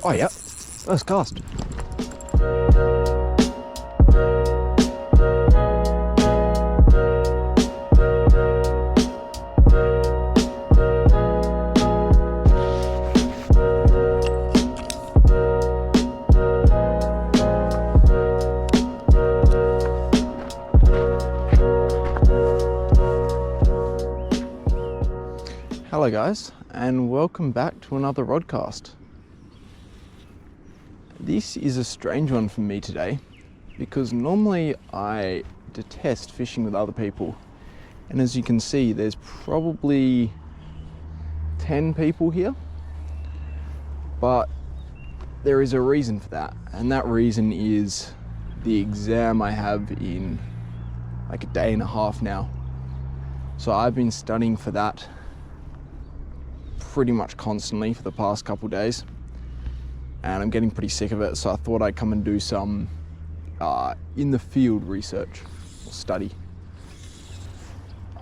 Oh yeah, first cast. Hello guys, and welcome back to another rodcast. This is a strange one for me today because normally I detest fishing with other people, and as you can see there's probably 10 people here, but there is a reason for that, and that reason is the exam I have in like a day and a half now. So I've been studying for that pretty much constantly for the past couple days, and I'm getting pretty sick of it, so I thought I'd come and do some in the field research or study.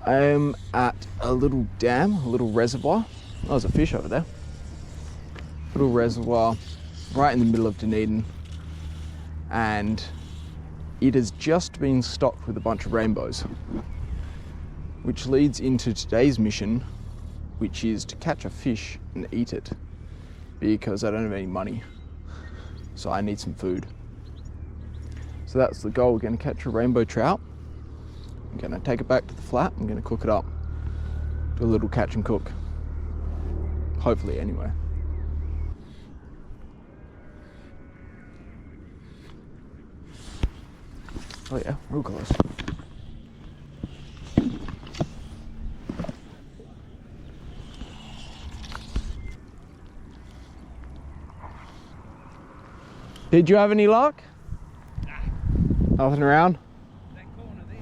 I'm at a little dam, a little reservoir. Oh, there's a fish over there. Little reservoir right in the middle of Dunedin, and it has just been stocked with a bunch of rainbows, which leads into today's mission, which is to catch a fish and eat it, because I don't have any money, so I need some food. So that's the goal. We're going to catch a rainbow trout. I'm going to take it back to the flat. I'm going to cook it up. Do a little catch and cook. Hopefully, anyway. Oh yeah, real close. Did you have any luck? Nah. Nothing around? That corner there.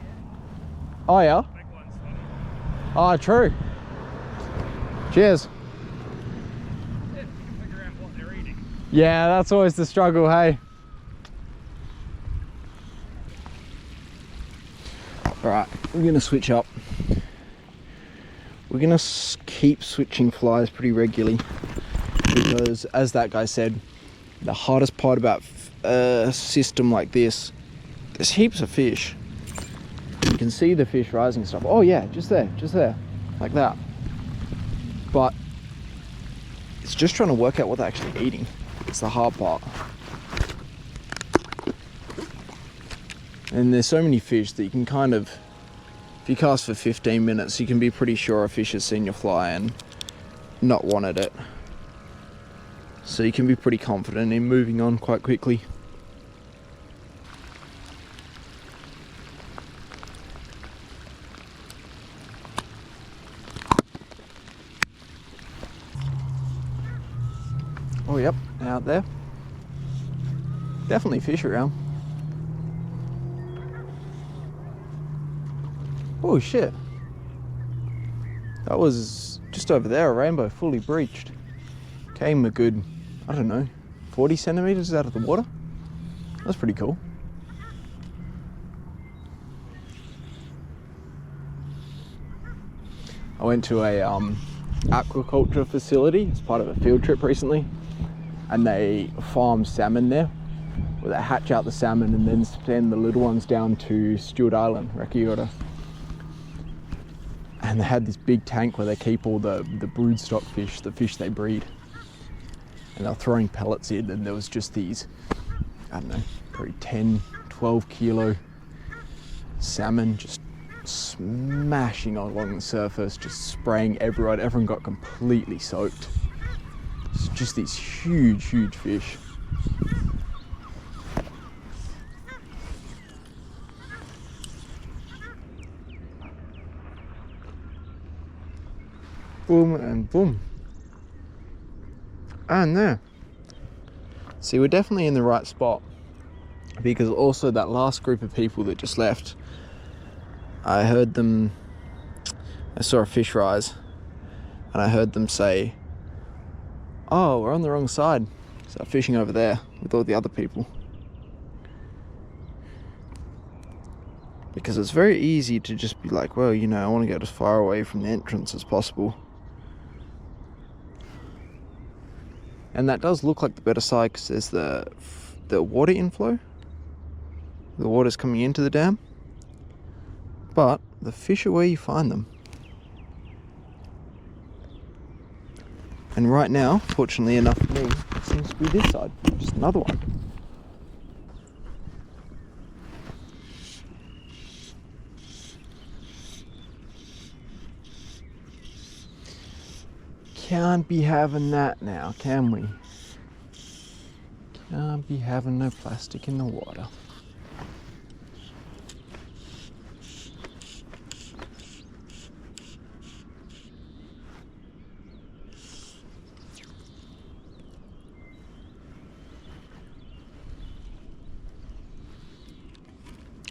Oh yeah? That one's funny. Oh, true. Cheers. Yeah, you can figure out what they're eating. Yeah, that's always the struggle, hey? Alright, we're gonna switch up. We're gonna keep switching flies pretty regularly, because as that guy said, the hardest part about a system like this, there's heaps of fish. You can see the fish rising and stuff. Oh yeah, just there, like that. But it's just trying to work out what they're actually eating. It's the hard part. And there's so many fish that you can kind of, if you cast for 15 minutes, you can be pretty sure a fish has seen your fly and not wanted it. So you can be pretty confident in moving on quite quickly. Oh yep, out there. Definitely fish around. Oh shit. That was just over there, a rainbow fully breached. Came a good, I don't know, 40 centimeters out of the water. That's pretty cool. I went to a aquaculture facility as part of a field trip recently, and they farm salmon there, where they hatch out the salmon and then send the little ones down to Stewart Island, Rekiota. And they had this big tank where they keep all the broodstock fish, the fish they breed. And they're throwing pellets in, and there was just these, I don't know, probably 10, 12 kilo salmon just smashing along the surface, just spraying everywhere. Everyone got completely soaked. It's just these huge fish. Boom and boom. And there. See, we're definitely in the right spot, because also that last group of people that just left, I saw a fish rise, and I heard them say, oh, we're on the wrong side. So fishing over there with all the other people. Because it's very easy to just be like, well, you know, I want to get as far away from the entrance as possible. And that does look like the better side because there's the water inflow. The water's coming into the dam. But the fish are where you find them. And right now, fortunately enough for me, it seems to be this side. Just another one. Can't be having that now, can we? Can't be having no plastic in the water.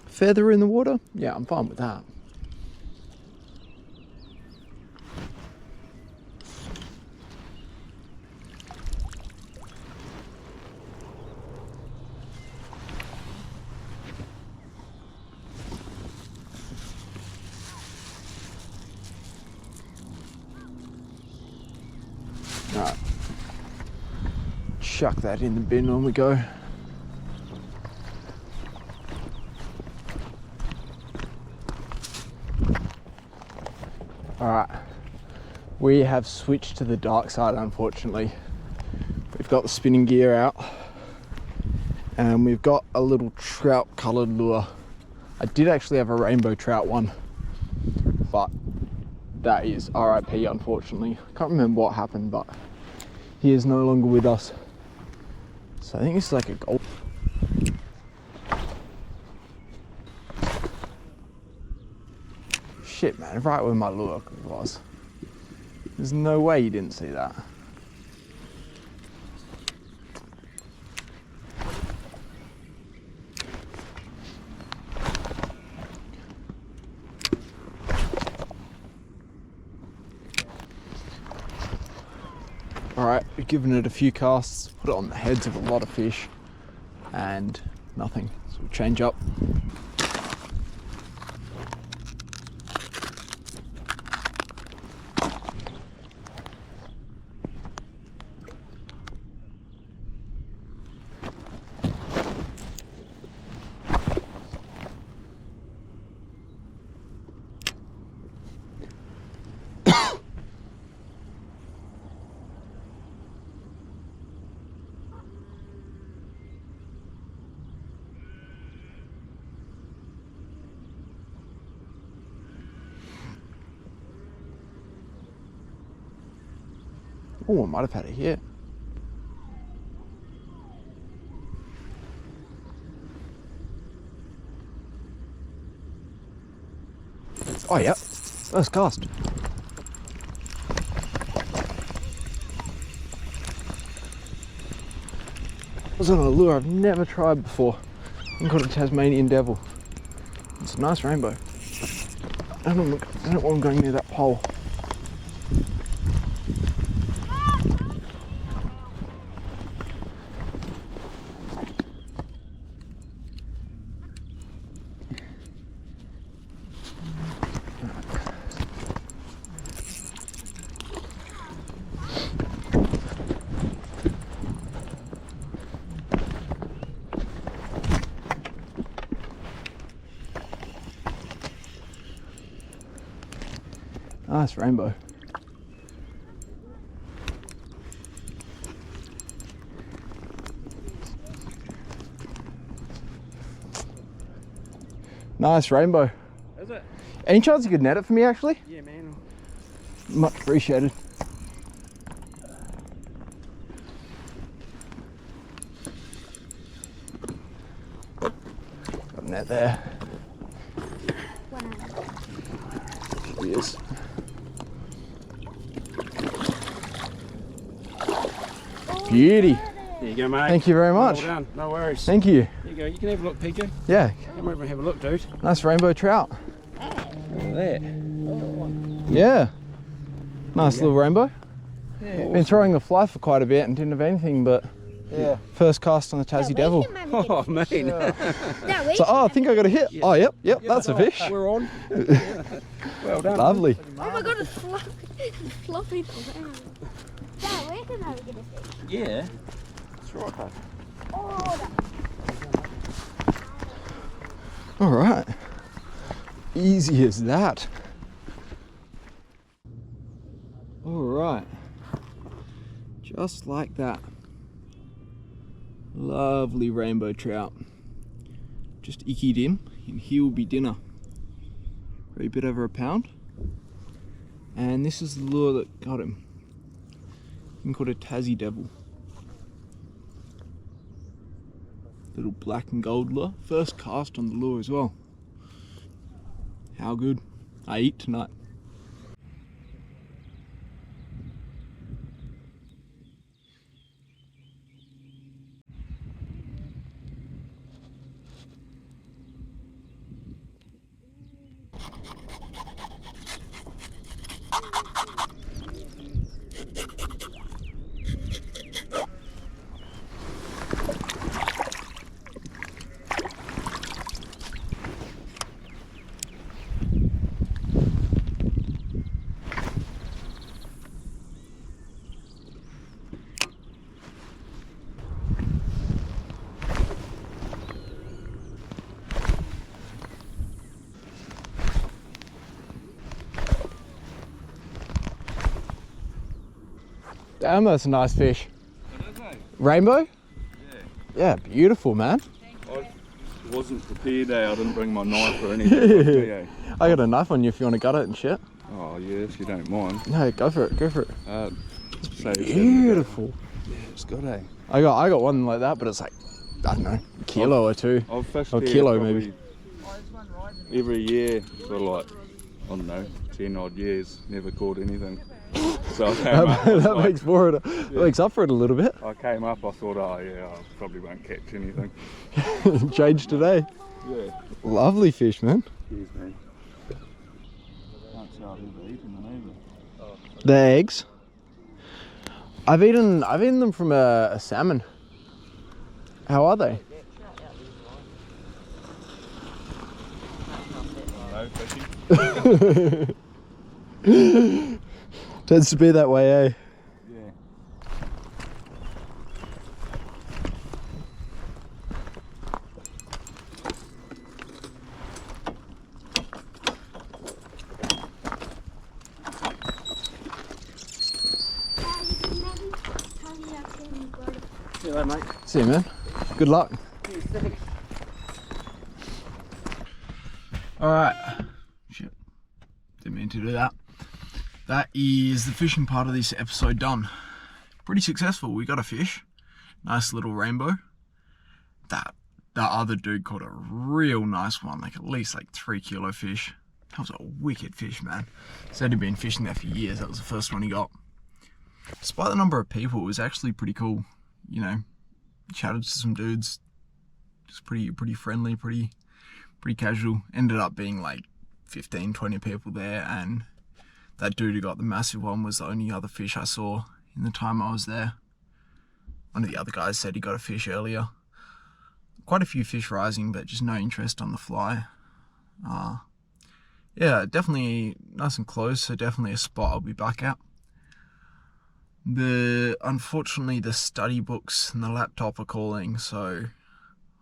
Feather in the water? Yeah, I'm fine with that. Alright. Chuck that in the bin when we go. Alright, we have switched to the dark side, unfortunately. We've got the spinning gear out and we've got a little trout coloured lure. I did actually have a rainbow trout one, but that is RIP, unfortunately. I can't remember what happened, but he is no longer with us. So I think it's like a gold. Shit, man, right where my lure was. There's no way you didn't see that. Alright, we've given it a few casts, put it on the heads of a lot of fish, and nothing. So we'll change up. Oh, I might have had it here. Oh, yeah. First cast. I was on a lure I've never tried before. I called a Tasmanian devil. It's a nice rainbow. I don't want him going near that pole. Nice rainbow. Nice rainbow. Is it? Any chance you could net it for me, actually? Yeah, man. Much appreciated. Got a net there. Yes. Beauty. There you go, mate. Thank you very much. Well done. No worries. Thank you. There you go. You can have a look, PJ. Yeah. Come over and have a look, dude. Nice rainbow trout. Look at that. Yeah. Nice little rainbow. Yeah. Been throwing the fly for quite a bit and didn't have anything, but Yeah. first cast on the Tassie Devil. Oh, man. So, oh, I think I got a hit. Yeah. Oh, yep, that's a fish. We're on. Yeah. Well done. Lovely. Oh my god, it's flopping around. Dad, where can I get a fish? Yeah. That's right, hey. Oh, All right. Easy as that. All right. Just like that. Lovely rainbow trout. Just ickied him, and he will be dinner. Weigh a bit over a pound. And this is the lure that got him. Thing called a Tassie Devil. Little black and gold lure. First cast on the lure as well. How good. I eat tonight. Damn, that's a nice fish. Rainbow? Yeah, beautiful, man. I wasn't prepared, I didn't bring my knife or anything. I got a knife on you if you want to gut it and shit. Oh yeah, if you don't mind. No, go for it, go for it. Beautiful. Yeah, it's good, eh? I got one like that, but it's like, I don't know, a kilo or two. I've fished or here kilo maybe. every year for like, I don't know, 10 odd years, never caught anything. So I came up, that makes for it. That makes up for it a little bit. I came up, I thought, oh yeah, I probably won't catch anything. Changed today. Yeah. Lovely fish, man. Cheers, man. Can't say I've ever eaten them either. The eggs. I've eaten them from a salmon. How are they? No fishing. Tends to be that way, eh? Yeah. See you later, mate. See you, man. Good luck. Alright. Shit. Didn't mean to do that. That is the fishing part of this episode done. Pretty successful. We got a fish. Nice little rainbow. That other dude caught a real nice one. Like at least like 3 kilo fish. That was a wicked fish, man. Said he'd been fishing there for years. That was the first one he got. Despite the number of people, it was actually pretty cool. You know, chatted to some dudes. Just pretty friendly, pretty casual. Ended up being like 15, 20 people there, and that dude who got the massive one was the only other fish I saw in the time I was there. One of the other guys said he got a fish earlier. Quite a few fish rising, but just no interest on the fly. Yeah, definitely nice and close, so definitely a spot I'll be back at. Unfortunately, the study books and the laptop are calling, so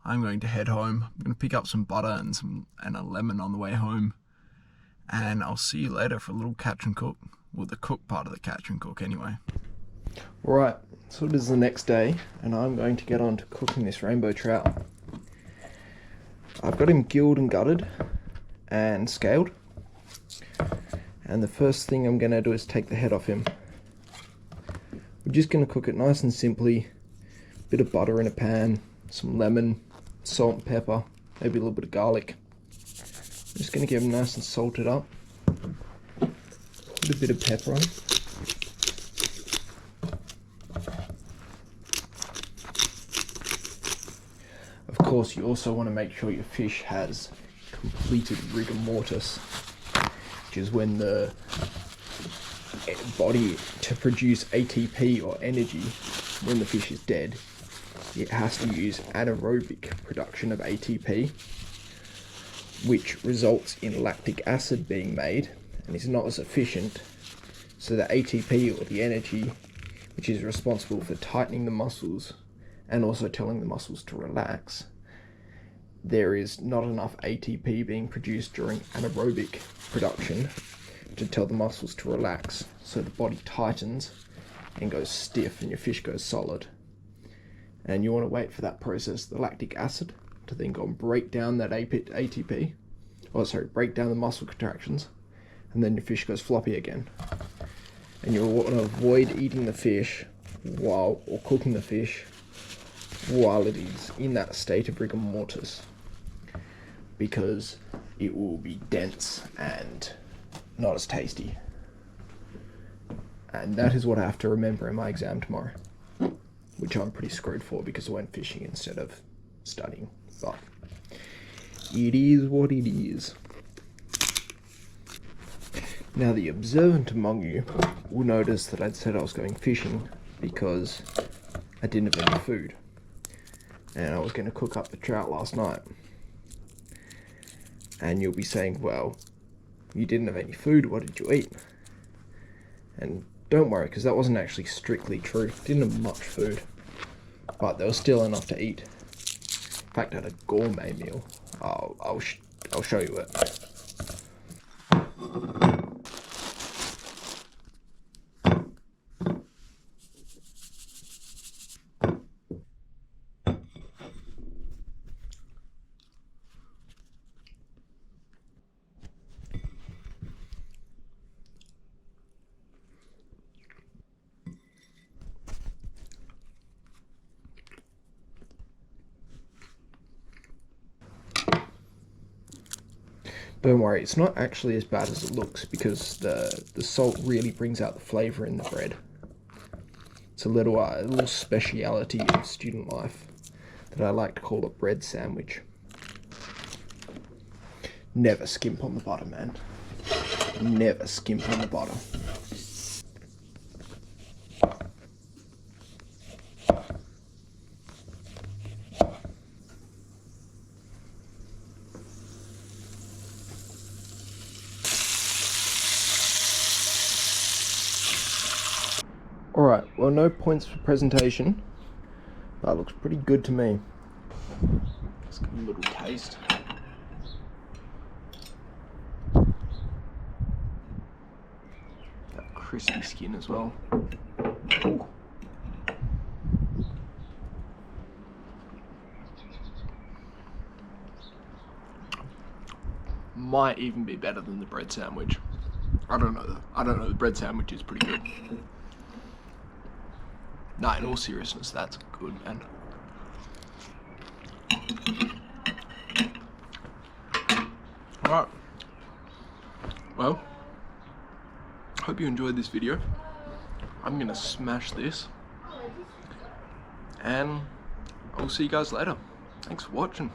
I'm going to head home. I'm going to pick up some butter and a lemon on the way home. And I'll see you later for a little catch and cook. Well, the cook part of the catch and cook anyway. Right, so it is the next day, and I'm going to get on to cooking this rainbow trout. I've got him gilled and gutted and scaled. And the first thing I'm going to do is take the head off him. We're just going to cook it nice and simply. Bit of butter in a pan, some lemon, salt and pepper, maybe a little bit of garlic. Just going to get them nice and salted up. Put a bit of pepper on. Of course, you also want to make sure your fish has completed rigor mortis, which is when the body, to produce ATP or energy when the fish is dead, it has to use anaerobic production of ATP, which results in lactic acid being made and is not as efficient, so the ATP or the energy which is responsible for tightening the muscles and also telling the muscles to relax, there is not enough ATP being produced during anaerobic production to tell the muscles to relax. So the body tightens and goes stiff and your fish goes solid. And you want to wait for that process, the lactic acid, to then go and break down that ATP, break down the muscle contractions, and then your fish goes floppy again. And you want to avoid eating the fish or cooking the fish while it is in that state of rigor mortis, because it will be dense and not as tasty. And that is what I have to remember in my exam tomorrow, which I'm pretty screwed for because I went fishing instead of studying. But it is what it is. Now, the observant among you will notice that I'd said I was going fishing because I didn't have any food, and I was going to cook up the trout last night. And you'll be saying, well, you didn't have any food, what did you eat? And don't worry, because that wasn't actually strictly true. Didn't have much food, but there was still enough to eat. In fact, I had a gourmet meal. I'll show you it. Don't worry, it's not actually as bad as it looks because the salt really brings out the flavour in the bread. It's a little speciality in student life that I like to call a bread sandwich. Never skimp on the butter, man. Never skimp on the butter. Alright, well, no points for presentation. That looks pretty good to me. Let's give it a little taste. That crispy skin as well. Ooh. Might even be better than the bread sandwich. I don't know. The bread sandwich is pretty good. Nah, in all seriousness, that's good, man. Alright. Well, hope you enjoyed this video. I'm gonna smash this. And I'll see you guys later. Thanks for watching.